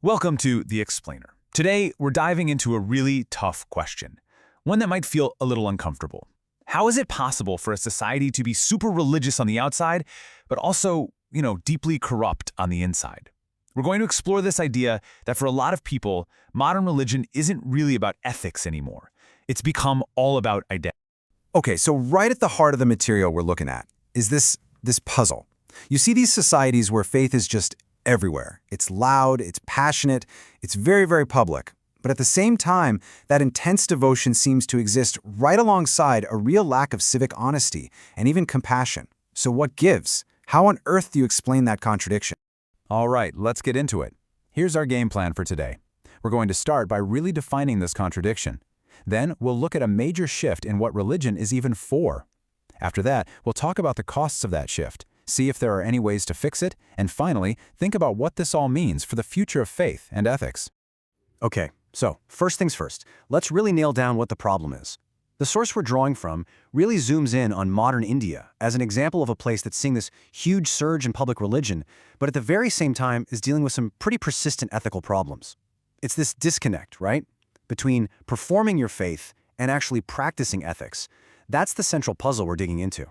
Welcome to The Explainer. Today, we're diving into a really tough question, one that might feel a little uncomfortable. How is it possible for a society to be super religious on the outside, but also, deeply corrupt on the inside? We're going to explore this idea that for a lot of people, modern religion isn't really about ethics anymore. It's become all about identity. Okay, so right at the heart of the material we're looking at is this puzzle. You see these societies where faith is just everywhere. It's loud, it's passionate, it's very, very public. But at the same time, that intense devotion seems to exist right alongside a real lack of civic honesty and even compassion. So what gives? How on earth do you explain that contradiction? All right, let's get into it. Here's our game plan for today. We're going to start by really defining this contradiction. Then we'll look at a major shift in what religion is even for. After that, we'll talk about the costs of that shift, see if there are any ways to fix it, and finally, think about what this all means for the future of faith and ethics. Okay, so first things first, let's really nail down what the problem is. The source we're drawing from really zooms in on modern India as an example of a place that's seeing this huge surge in public religion, but at the very same time is dealing with some pretty persistent ethical problems. It's this disconnect, right, between performing your faith and actually practicing ethics. That's the central puzzle we're digging into.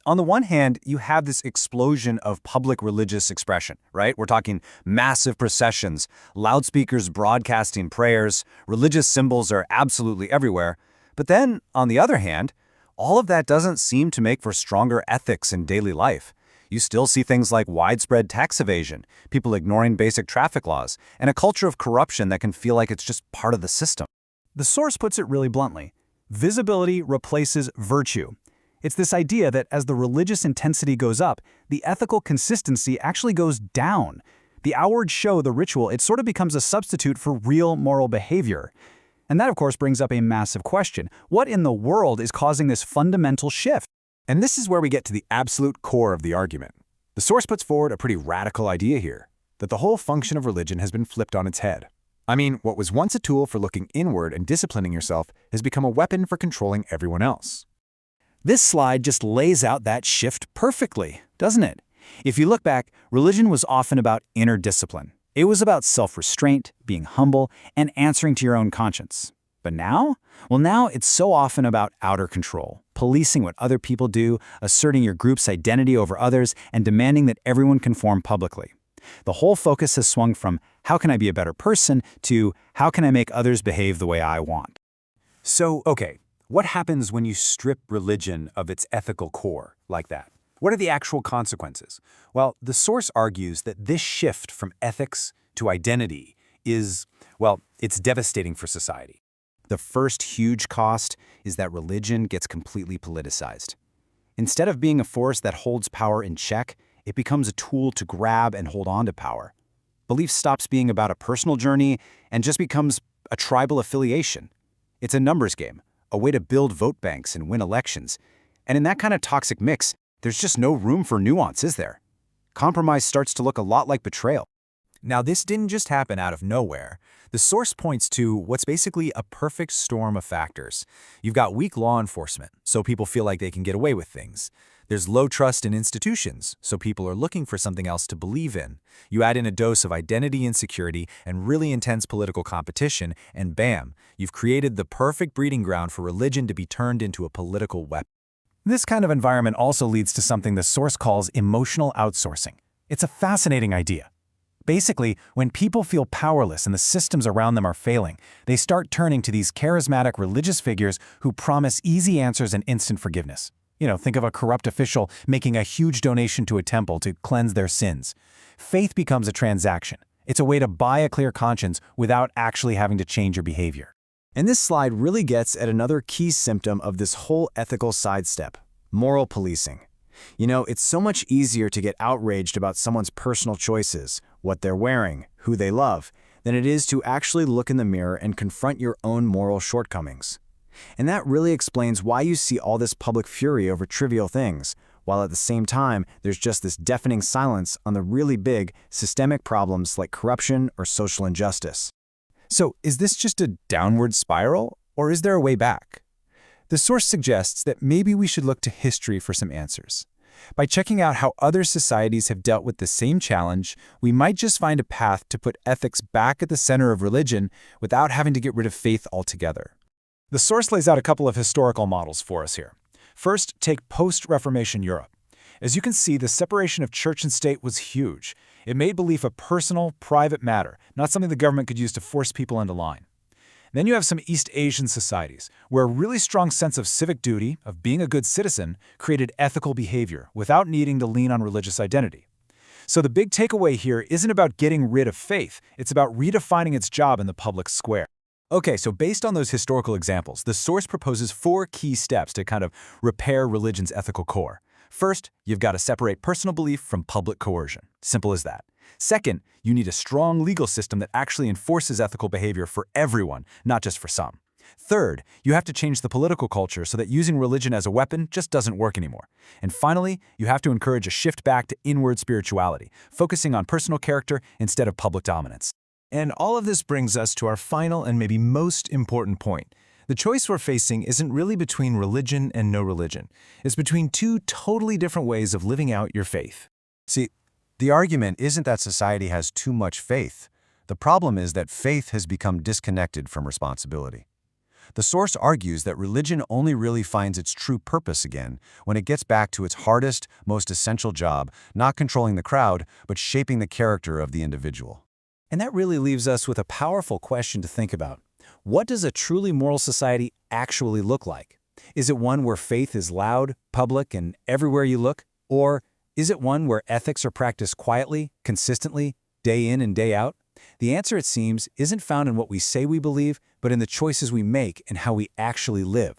On the one hand, you have this explosion of public religious expression, right? We're talking massive processions, loudspeakers broadcasting prayers, religious symbols are absolutely everywhere. But then, on the other hand, all of that doesn't seem to make for stronger ethics in daily life. You still see things like widespread tax evasion, people ignoring basic traffic laws, and a culture of corruption that can feel like it's just part of the system. The source puts it really bluntly. Visibility replaces virtue. It's this idea that as the religious intensity goes up, the ethical consistency actually goes down. The outward show, the ritual, it sort of becomes a substitute for real moral behavior. And that, of course, brings up a massive question. What in the world is causing this fundamental shift? And this is where we get to the absolute core of the argument. The source puts forward a pretty radical idea here, that the whole function of religion has been flipped on its head. What was once a tool for looking inward and disciplining yourself has become a weapon for controlling everyone else. This slide just lays out that shift perfectly, doesn't it? If you look back, religion was often about inner discipline. It was about self-restraint, being humble, and answering to your own conscience. But now? Well, now it's so often about outer control, policing what other people do, asserting your group's identity over others, and demanding that everyone conform publicly. The whole focus has swung from how can I be a better person to how can I make others behave the way I want. So, okay, what happens when you strip religion of its ethical core like that? What are the actual consequences? Well, the source argues that this shift from ethics to identity it's devastating for society. The first huge cost is that religion gets completely politicized. Instead of being a force that holds power in check, it becomes a tool to grab and hold on to power. Belief stops being about a personal journey and just becomes a tribal affiliation. It's a numbers game, a way to build vote banks and win elections. And in that kind of toxic mix, there's just no room for nuance, is there? Compromise starts to look a lot like betrayal. Now, this didn't just happen out of nowhere. The source points to what's basically a perfect storm of factors. You've got weak law enforcement, so people feel like they can get away with things. There's low trust in institutions, so people are looking for something else to believe in. You add in a dose of identity insecurity and really intense political competition, and bam, you've created the perfect breeding ground for religion to be turned into a political weapon. This kind of environment also leads to something the source calls emotional outsourcing. It's a fascinating idea. Basically, when people feel powerless and the systems around them are failing, they start turning to these charismatic religious figures who promise easy answers and instant forgiveness. Think of a corrupt official making a huge donation to a temple to cleanse their sins. Faith becomes a transaction. It's a way to buy a clear conscience without actually having to change your behavior. And this slide really gets at another key symptom of this whole ethical sidestep: moral policing. It's so much easier to get outraged about someone's personal choices, what they're wearing, who they love, than it is to actually look in the mirror and confront your own moral shortcomings. And that really explains why you see all this public fury over trivial things, while at the same time there's just this deafening silence on the really big, systemic problems like corruption or social injustice. So, is this just a downward spiral, or is there a way back? The source suggests that maybe we should look to history for some answers. By checking out how other societies have dealt with the same challenge, we might just find a path to put ethics back at the center of religion without having to get rid of faith altogether. The source lays out a couple of historical models for us here. First, take post-Reformation Europe. As you can see, the separation of church and state was huge. It made belief a personal, private matter, not something the government could use to force people into line. Then you have some East Asian societies, where a really strong sense of civic duty, of being a good citizen, created ethical behavior without needing to lean on religious identity. So the big takeaway here isn't about getting rid of faith, it's about redefining its job in the public square. Okay, so based on those historical examples, the source proposes 4 key steps to kind of repair religion's ethical core. First, you've got to separate personal belief from public coercion. Simple as that. Second, you need a strong legal system that actually enforces ethical behavior for everyone, not just for some. Third, you have to change the political culture so that using religion as a weapon just doesn't work anymore. And finally, you have to encourage a shift back to inward spirituality, focusing on personal character instead of public dominance. And all of this brings us to our final and maybe most important point. The choice we're facing isn't really between religion and no religion. It's between 2 totally different ways of living out your faith. See, the argument isn't that society has too much faith. The problem is that faith has become disconnected from responsibility. The source argues that religion only really finds its true purpose again when it gets back to its hardest, most essential job, not controlling the crowd, but shaping the character of the individual. And that really leaves us with a powerful question to think about. What does a truly moral society actually look like? Is it one where faith is loud, public, and everywhere you look? Or is it one where ethics are practiced quietly, consistently, day in and day out? The answer, it seems, isn't found in what we say we believe, but in the choices we make and how we actually live.